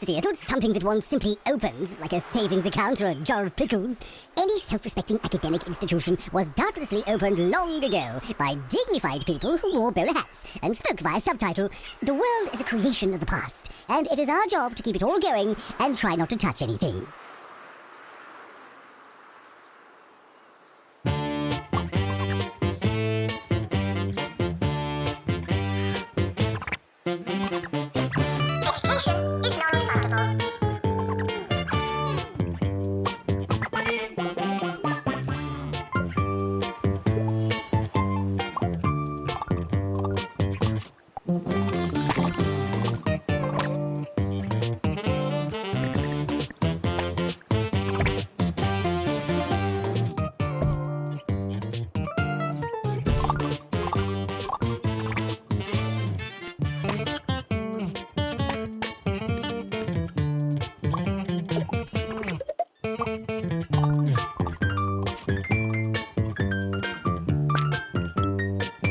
university is not something that one simply opens, like a savings account or a jar of pickles. Any self-respecting academic institution was doubtlessly opened long ago by dignified people who wore bowler hats and spoke via subtitle. The world is a creation of the past, and it is our job to keep it all going and try not to touch anything. Education is non-refundable.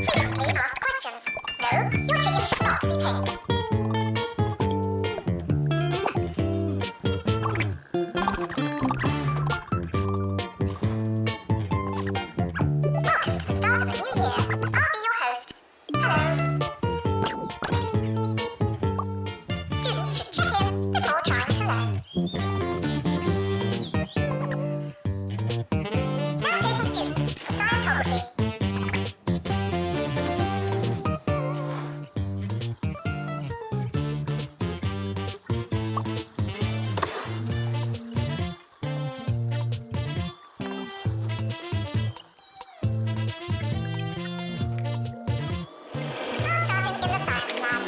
Frequently asked questions. No, your chicken should not be pink. Welcome to the start of a new year. I'll be your host. Hello. Students should check in before trying to learn. Now taking students for scientography. Now starting in the science lab.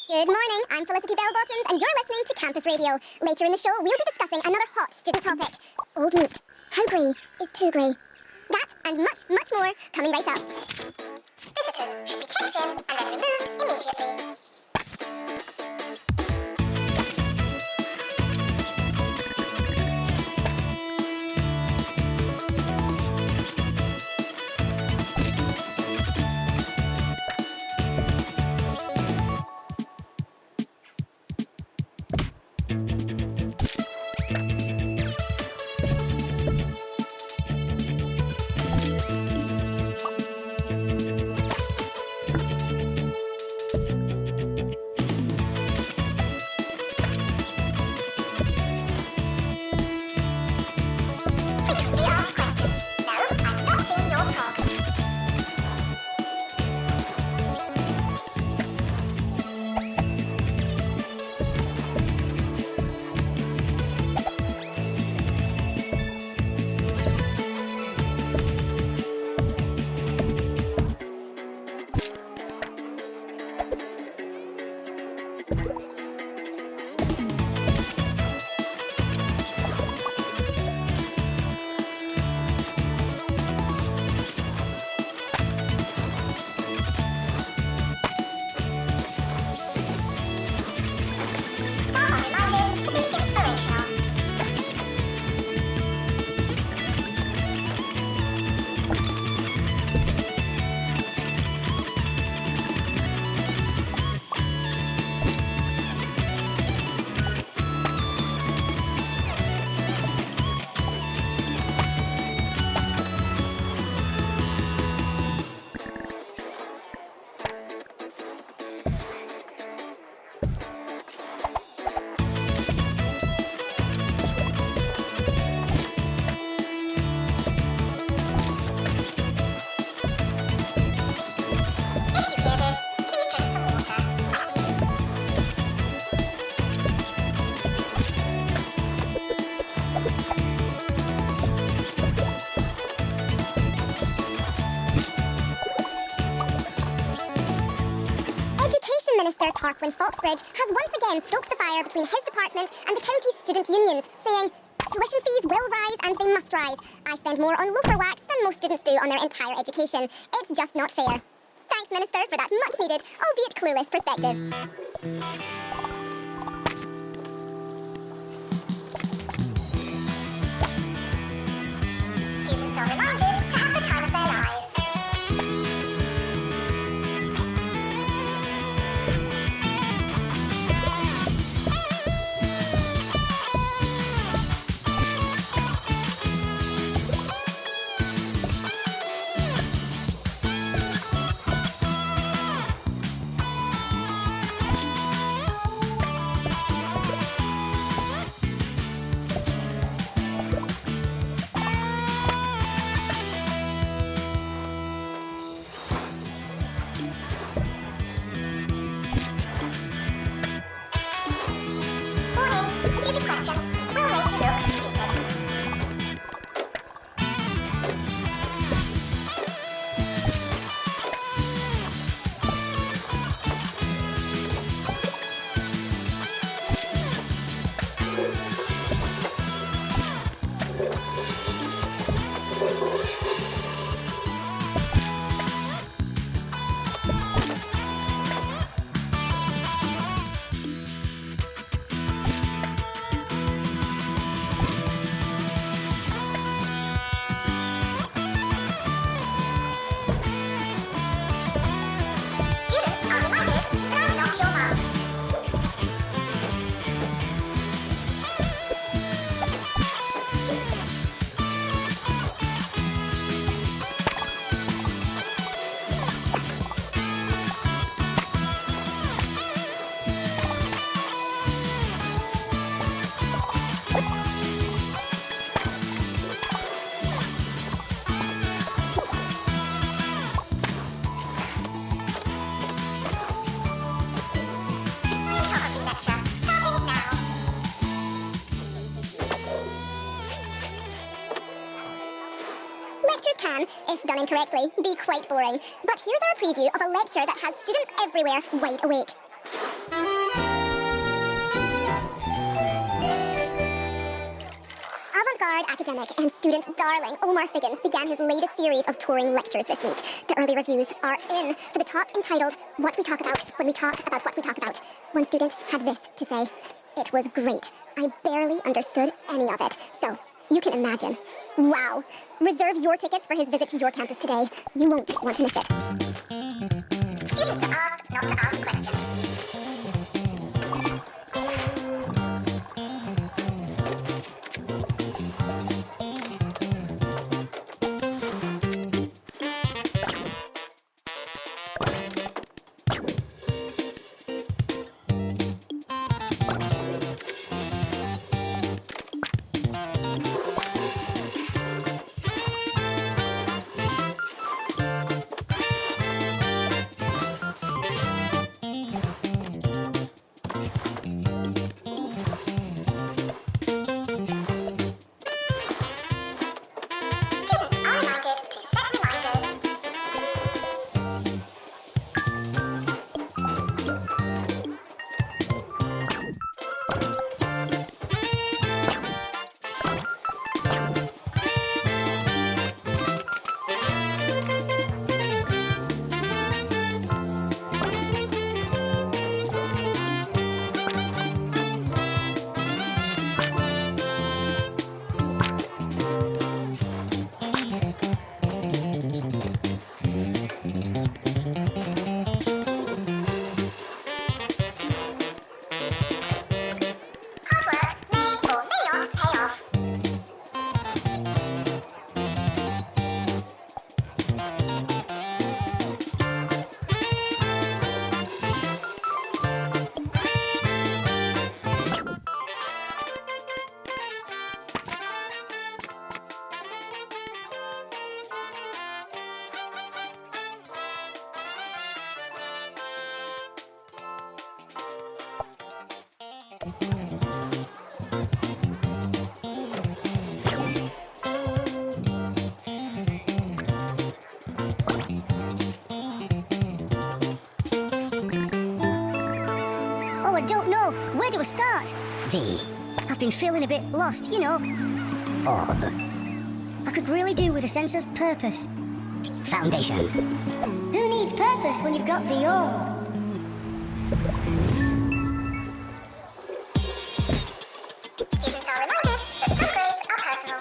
Good morning, I'm Felicity Bell-Bottoms, and you're listening to Campus Radio. Later in the show, we'll be discussing another hot student topic. Old meat. How grey is too grey? That and much, much more coming right up. Visitors should be checked in and then removed immediately. Frequently asked questions. No, I'm not seeing your frog. Staff are reminded to be inspirational. Mr. Tarquin Foxbridge has once again stoked the fire between his department and the county's student unions, saying, tuition fees will rise and they must rise. I spend more on loafer wax than most students do on their entire education. It's just not fair. Thanks, Minister, for that much-needed, albeit clueless, perspective. Students are reminded to have the time of their lives. Stupid questions will make you look stupid. Students are reminded that I'm not your mum. Photography lecture starting now. Lectures can, if done incorrectly, be quite boring. But here's our preview of a lecture that has students everywhere wide awake. Avant-garde academic and student darling Omar Figgins began his latest series of touring lectures this week. The early reviews are in for the talk entitled What We Talk About When We Talk About What We Talk About. One student had this to say: "It was great. I barely understood any of it." So, you can imagine. Wow. Reserve your tickets for his visit to your campus today. You won't want to miss it. Students are asked not to ask questions. Students are reminded to set reminders. Hard work may or may not pay off. don't know. Where do I start? I've been feeling a bit lost, you know. Orb. I could really do with a sense of purpose. Foundation. Who needs purpose when you've got the orb? Students are reminded that some grades are personal.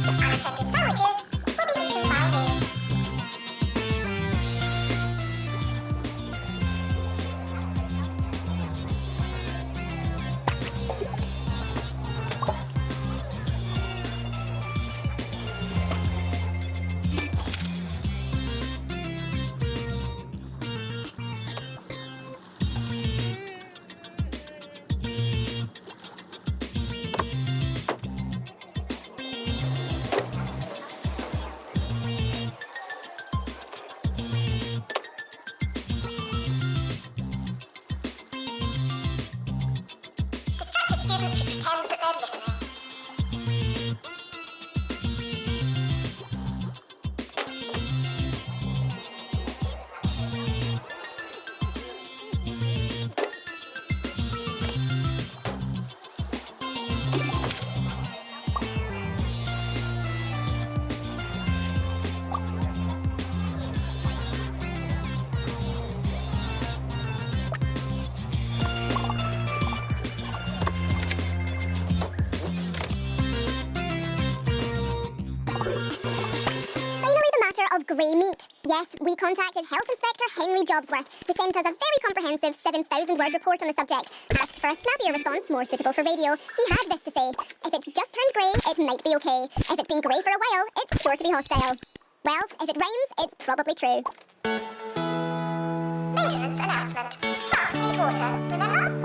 Unattended sandwiches will be eaten by me. Distracted students should pretend that they're listening. Finally, the matter of grey meat. Yes, we contacted Health Inspector Henry Jobsworth, who sent us a very comprehensive 7,000-word report on the subject. Asked for a snappier response, more suitable for radio. He had this to say: if it's just turned grey, it might be okay. If it's been grey for a while, it's sure to be hostile. Well, if it rhymes, it's probably true. Maintenance announcement. Plants need water, remember?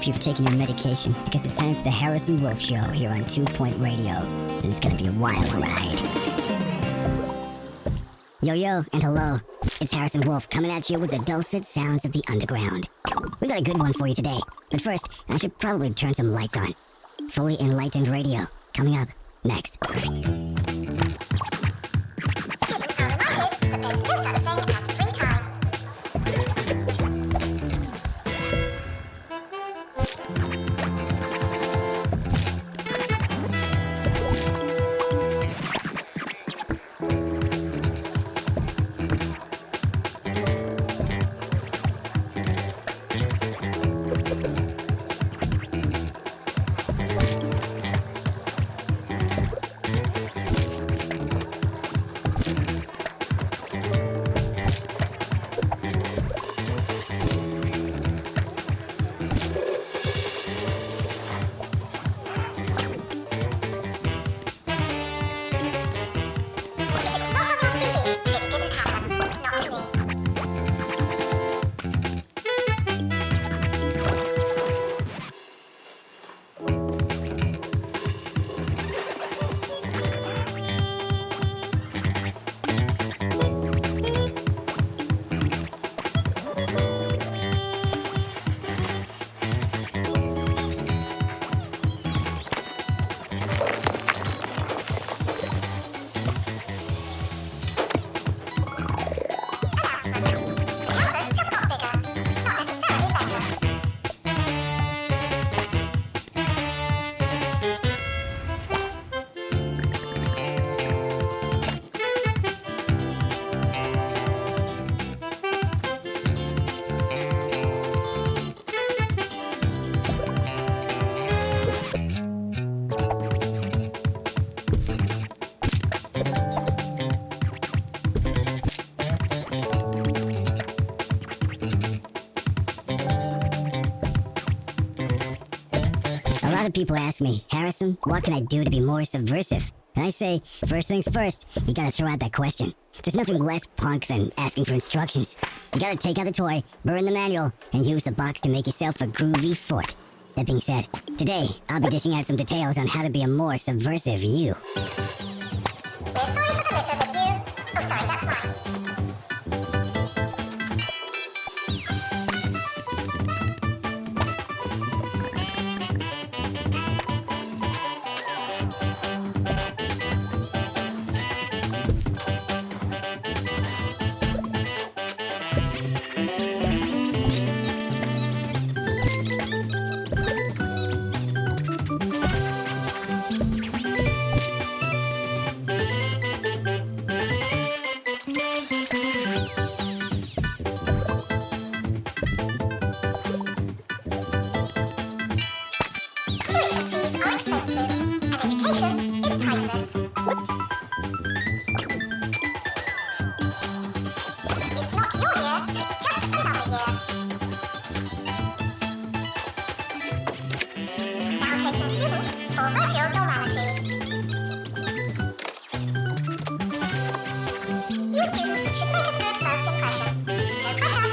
hope you've taken your medication, because it's time for the Harrison Wolf Show here on 2 Point Radio, and it's gonna be a wild ride. Yo, and hello. It's Harrison Wolf coming at you with the dulcet sounds of the underground. We got a good one for you today, but first, I should probably turn some lights on. Fully Enlightened Radio, coming up next. Students are reminded that there's no such thing as free time. A lot of people ask me, Harrison, what can I do to be more subversive? And I say, first things first, you gotta throw out that question. There's nothing less punk than asking for instructions. You gotta take out the toy, burn the manual, and use the box to make yourself a groovy fort. That being said, today, I'll be dishing out some details on how to be a more subversive you. We're sorry for the litter, but you... Oh, sorry, that's mine. Tuition fees are expensive, and education is priceless. It's not your year, it's just another year. Now taking students for virtual normality. You students should make a good first impression. No pressure.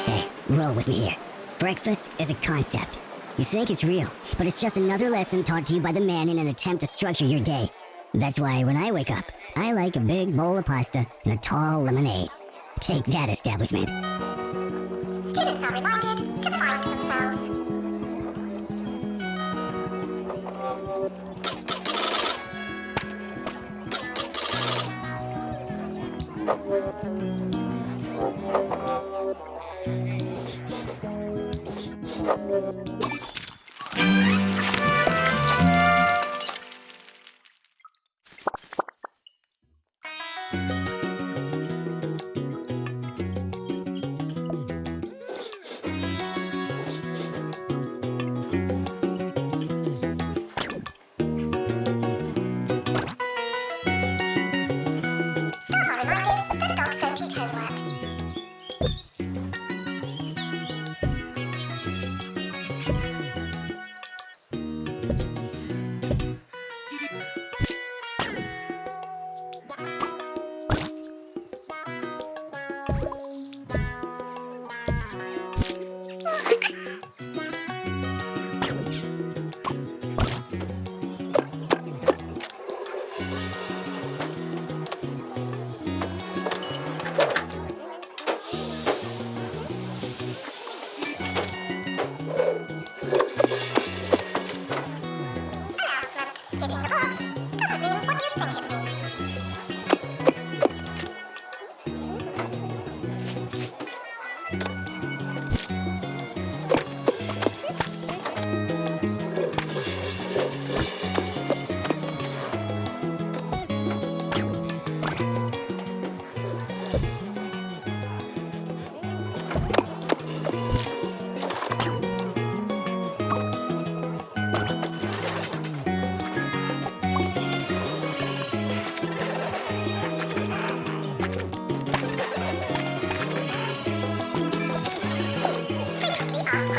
Hey, roll with me here. Breakfast is a concept. You think it's real, but it's just another lesson taught to you by the man in an attempt to structure your day. That's why when I wake up, I like a big bowl of pasta and a tall lemonade. Take that, establishment. Students are reminded to find themselves.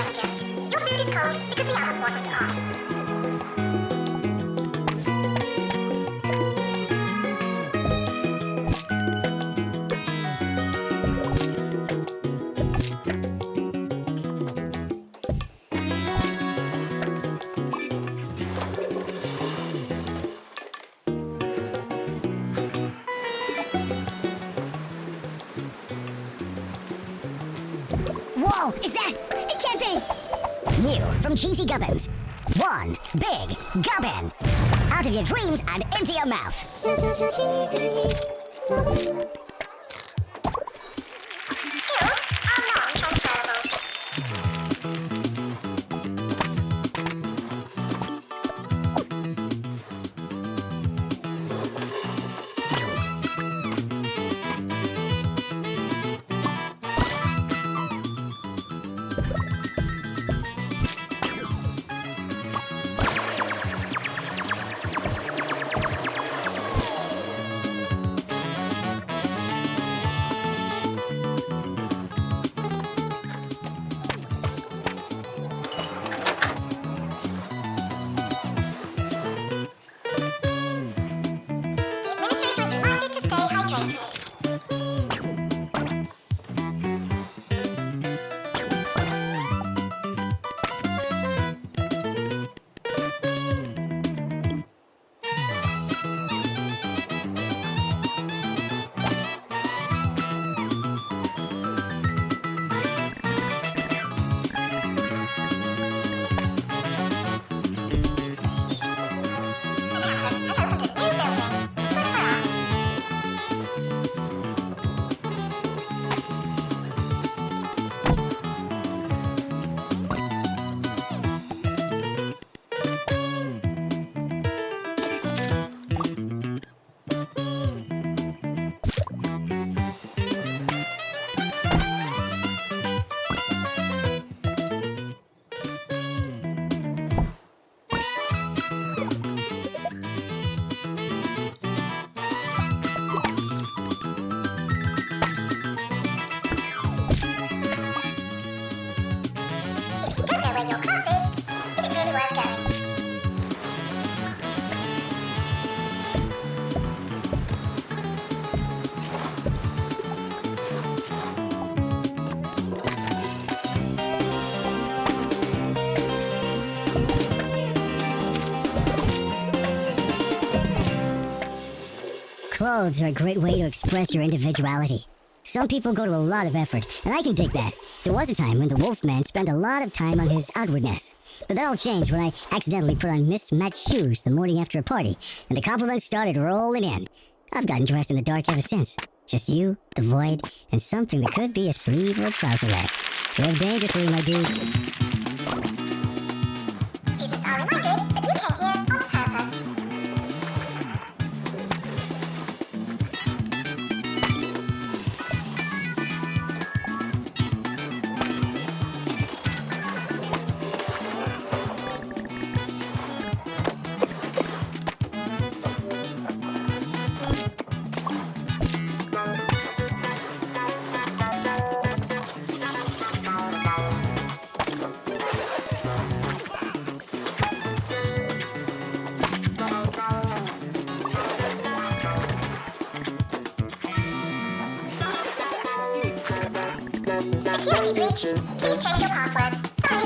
questions. Your food is cold because the oven wasn't on. Whoa, is that? It can't be! New from Cheesy Gubbins. One big gubbin. Out of your dreams and into your mouth. Skills are non-transferable. The administrator is reminded to stay hydrated. The campus has opened a new building. Good for us. If you don't know where your class is it really worth going? Clothes are a great way to express your individuality. Some people go to a lot of effort, and I can dig that. There was a time when the Wolfman spent a lot of time on his outwardness. But that all changed when I accidentally put on mismatched shoes the morning after a party, and the compliments started rolling in. I've gotten dressed in the dark ever since. Just you, the void, and something that could be a sleeve or a trouser leg. Live dangerously, my dude. Students are reminded that you came here on purpose. Security breach. Please change your passwords. Sorry.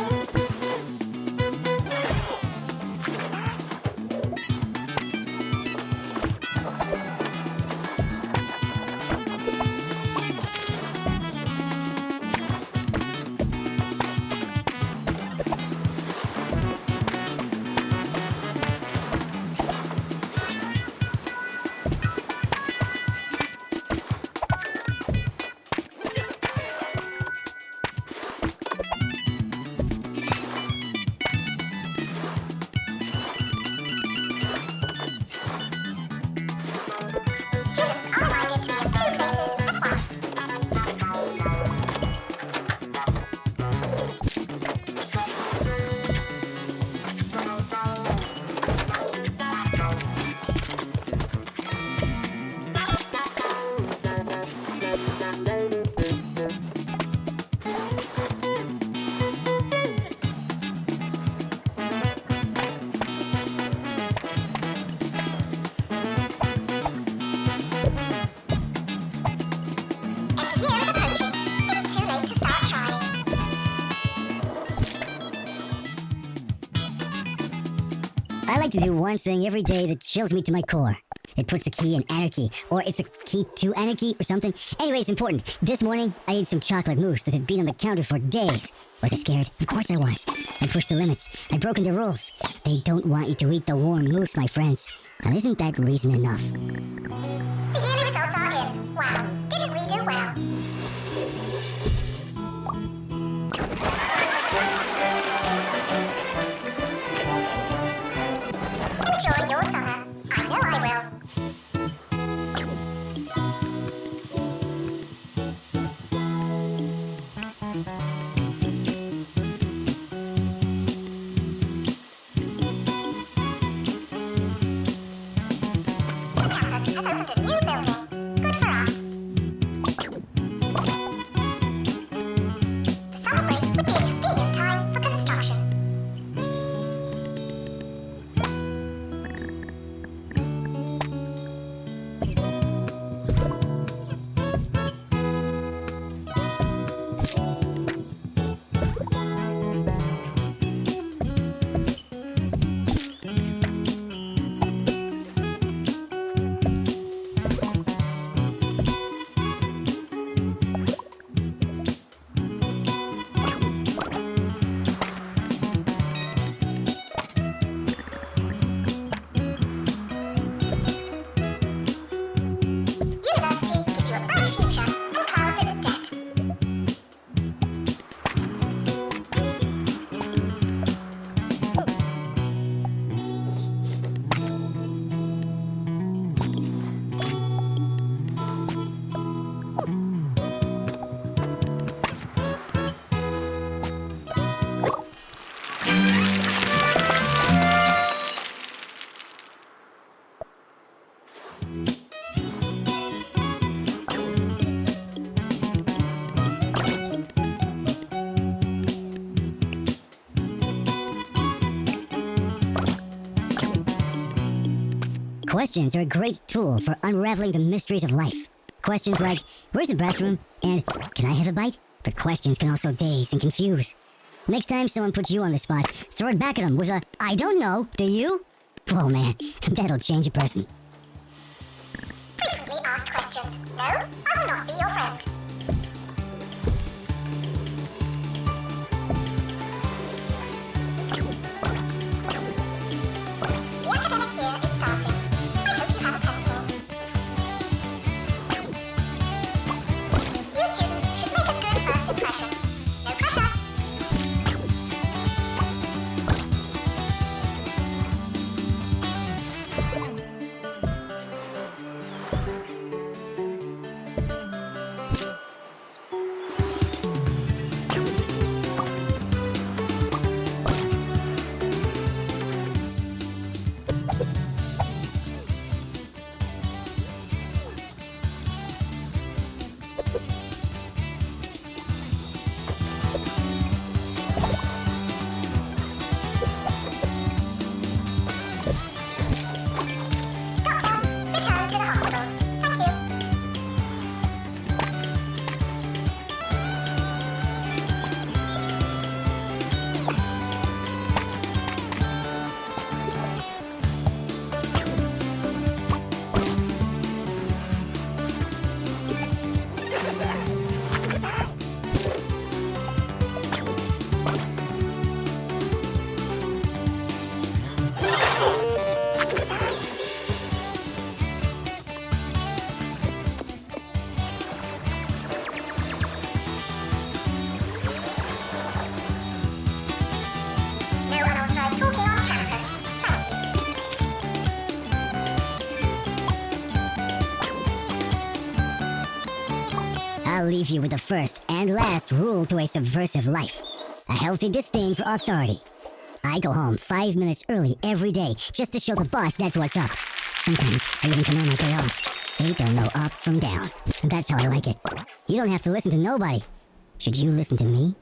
I like to do one thing every day that chills me to my core. It puts the key in anarchy, or it's the key to anarchy, or something. Anyway, it's important. This morning, I ate some chocolate mousse that had been on the counter for days. Was I scared? Of course I was. I pushed the limits. I'd broken the rules. They don't want you to eat the warm mousse, my friends. And isn't that reason enough? The yearly results are in. Wow, didn't we do well? Enjoy your summer. I know I will. The campus has opened a new building. Good for us. The summer break would be a convenient time for construction. University gives you a bright future and clouds it with debt. Questions are a great tool for unraveling the mysteries of life. Questions like, where's the bathroom? And, can I have a bite? But questions can also daze and confuse. Next time someone puts you on the spot, throw it back at them with a, I don't know, do you? Whoa, man, that'll change a person. Frequently asked questions. No, I will not be your friend. The academic year is starting. I hope you have a pencil. You students should make a good first impression. No pressure. Doctor, return to the hospital. Thank you. No unauthorized talking on campus. Thank you. I'll leave you with the first and last rule to a subversive life. A healthy disdain for authority. I go home 5 minutes early every day just to show the boss that's what's up. Sometimes I even come on my day off. They don't know up from down. And that's how I like it. You don't have to listen to nobody. Should you listen to me?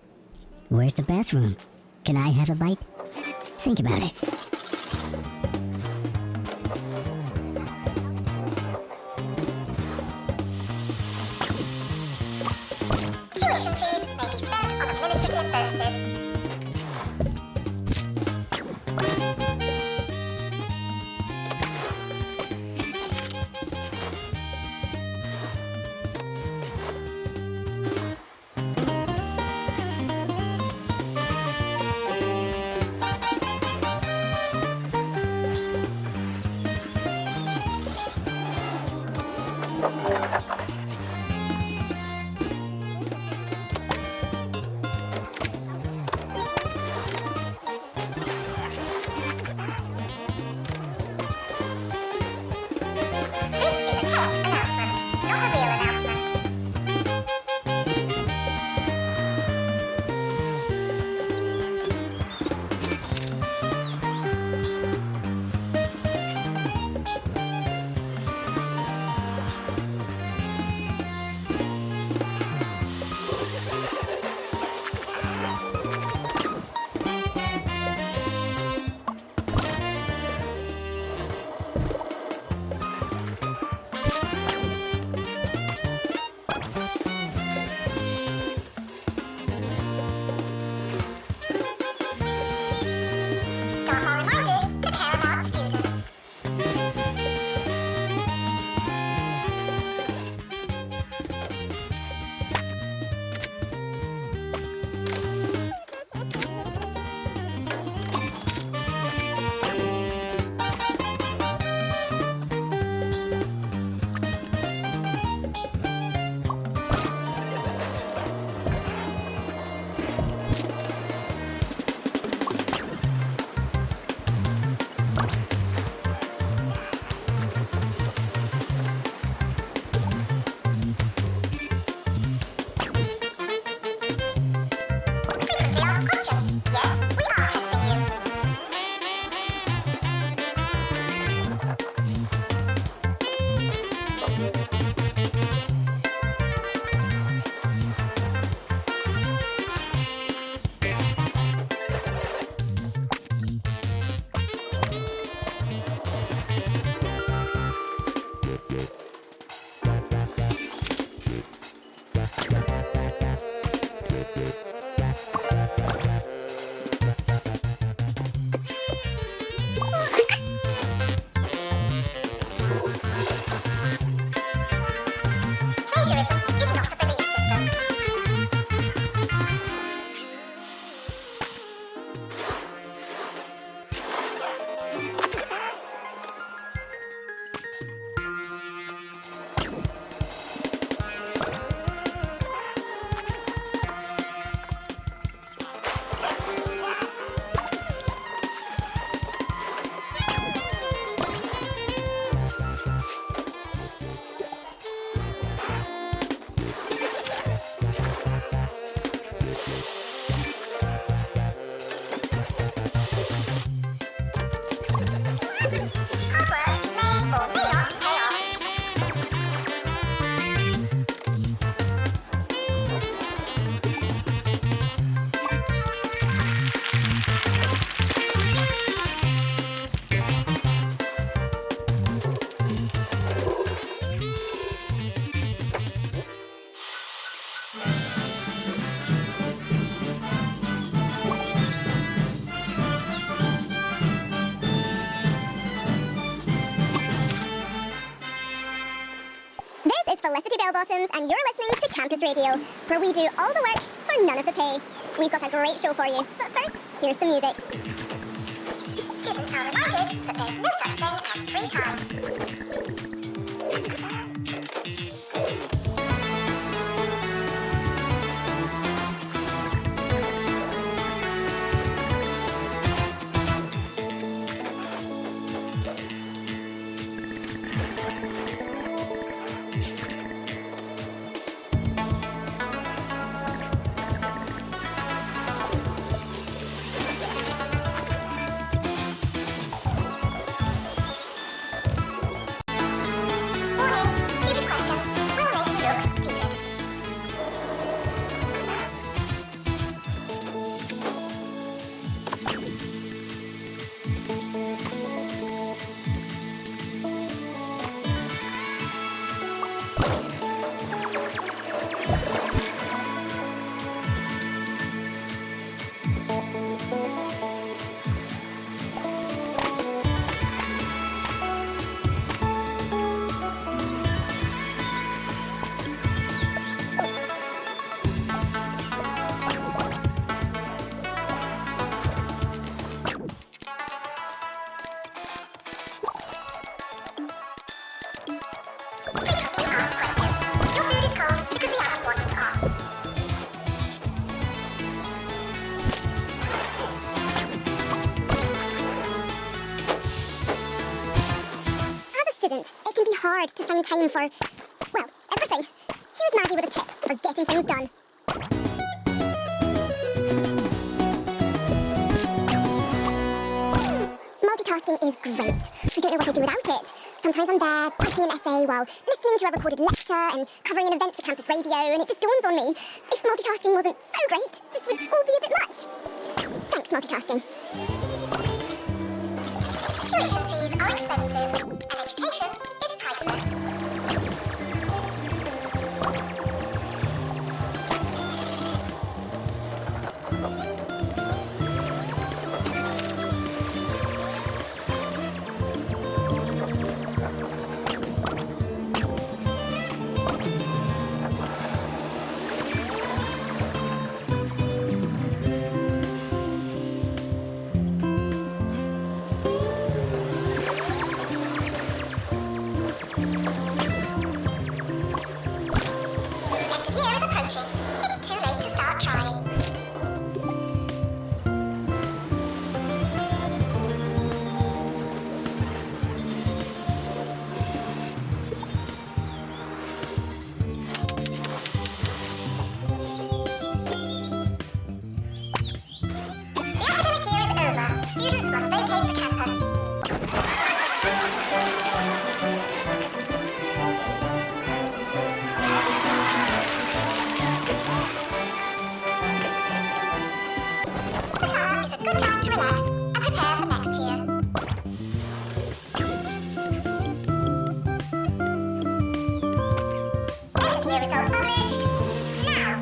Where's the bathroom? Can I have a bite? Think about it. Tuition fees may be spent on administrative bonuses. Felicity Bellbottoms, and you're listening to Campus Radio, where we do all the work for none of the pay. We've got a great show for you, but first, here's some music. Students are reminded that there's no such thing as free time. It can be hard to find time for, well, everything. Here's Maggie with a tip for getting things done. Multitasking is great. I don't know what I'd do without it. Sometimes I'm there, writing an essay while listening to a recorded lecture and covering an event for campus radio, and it just dawns on me, if multitasking wasn't so great, this would all be a bit much. Thanks, multitasking. Tuition fees are expensive, and education is priceless. It's too late to start trying. The academic year is over. Students must vacate the campus. Good time to relax and prepare for next year. End of year results published. Now.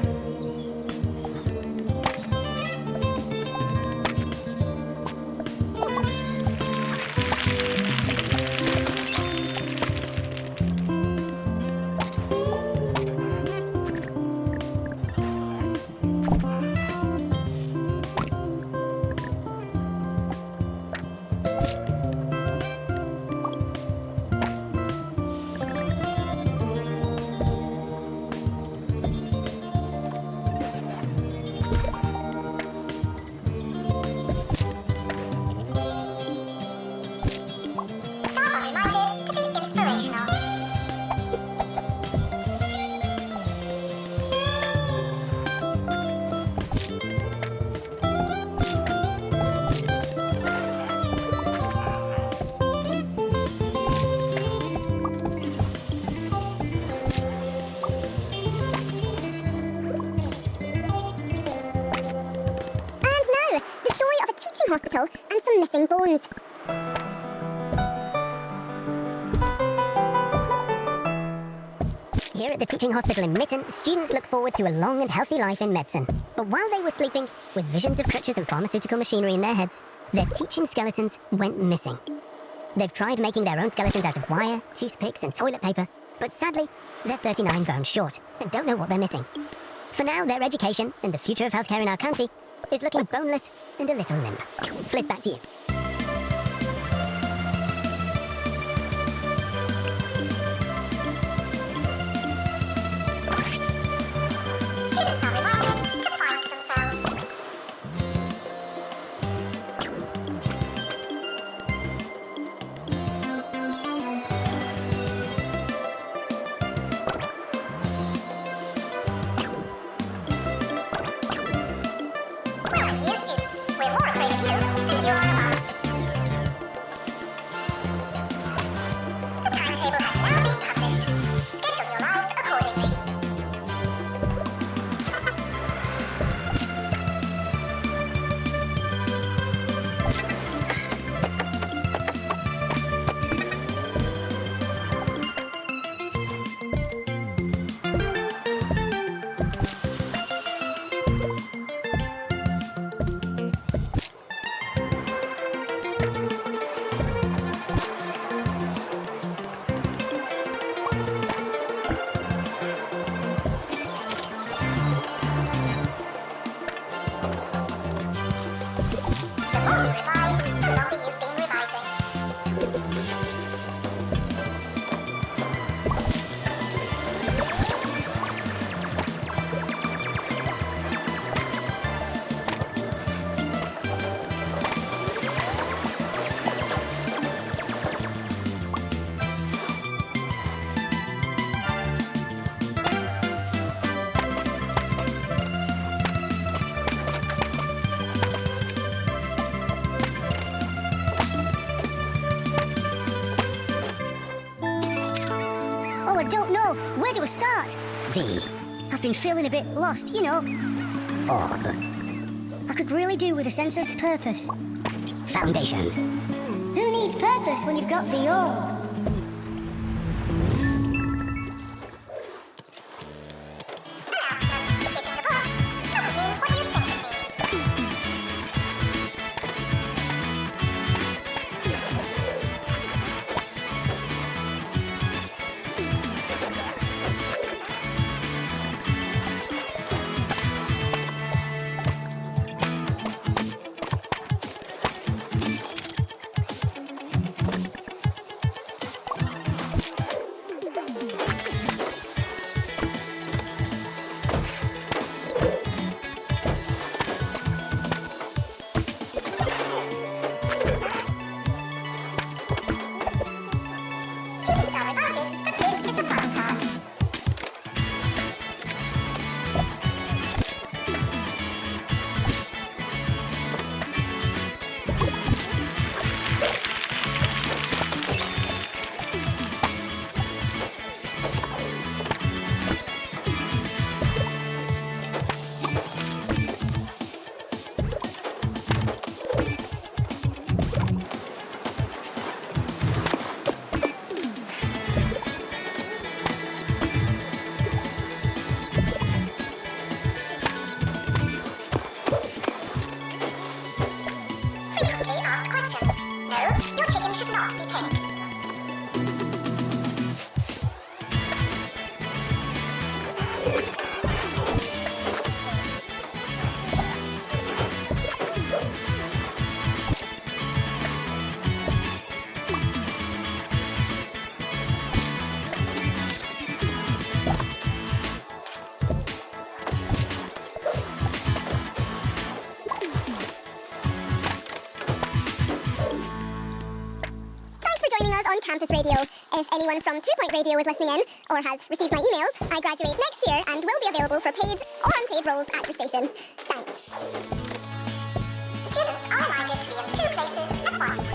hospital and some missing bones. Here at the teaching hospital in Mitten, students look forward to a long and healthy life in medicine. But while they were sleeping, with visions of crutches and pharmaceutical machinery in their heads, their teaching skeletons went missing. They've tried making their own skeletons out of wire, toothpicks and toilet paper, but sadly, they're 39 bones short and don't know what they're missing. For now, their education and the future of healthcare in our county is looking boneless and a little limp. Fliss, back to you. Students are reminded to find themselves. Welcome, new students. We're more afraid of you than you are of us. The timetable has now been published. Schedule your lives accordingly. The more you revise, the longer you've been revising. Oh, I don't know. Where do I start? I've been feeling a bit lost, you know. I could really do with a sense of purpose. Foundation. Who needs purpose when you've got the O? Announcement. It's in the books. Doesn't mean what you think it means. Students are reminded that this is the fun part. Frequently asked questions. No, your chicken should not be pink. Thanks for joining us on Campus Radio. If anyone from 2 Point Radio is listening in or has received my emails, I graduate next year and will be available for paid or unpaid roles at the station. Thanks. Students are reminded to be in 2 places at once.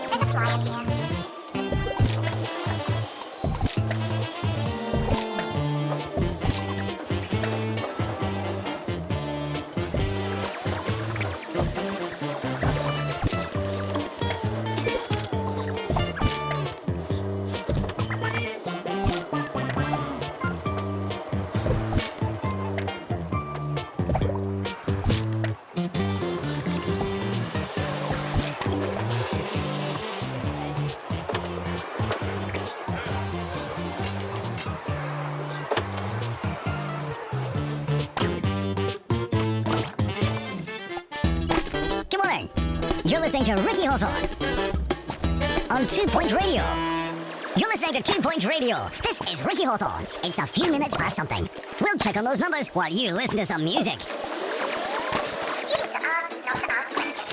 There's a fly in here. You're listening to Ricky Hawthorne on 2 Point Radio. You're listening to 2 Point Radio. This is Ricky Hawthorne. It's a few minutes past something. We'll check on those numbers while you listen to some music. Students are asked not to ask questions.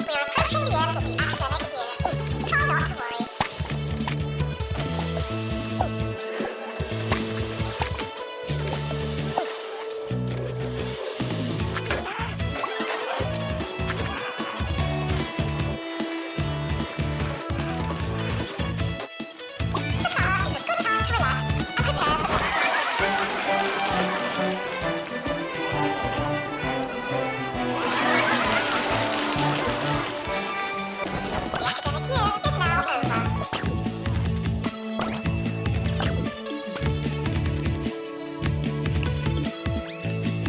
We're approaching the end of the academic year. Try not to worry. The summer is a good time to relax and prepare for next year. The academic year is now over.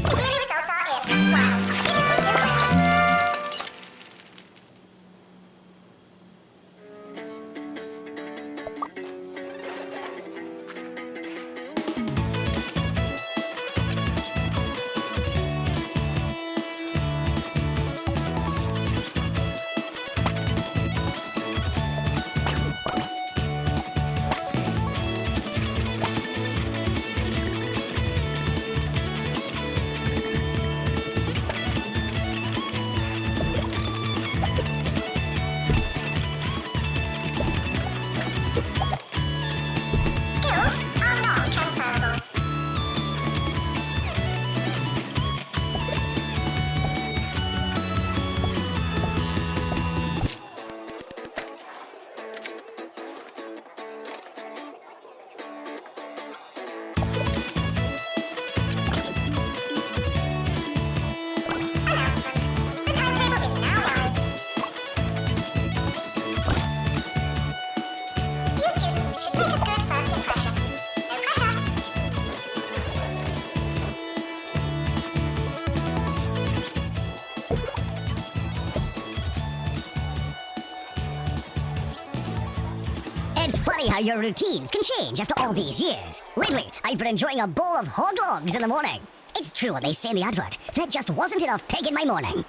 The yearly results are in. Wow, didn't we do well? Skills are non-transferable. Announcement. The timetable is now live. You students should make a good first impression. No pressure. It's funny how your routines can change after all these years. Lately, I've been enjoying a bowl of hog logs in the morning. It's true what they say in the advert. There just wasn't enough pig in my morning.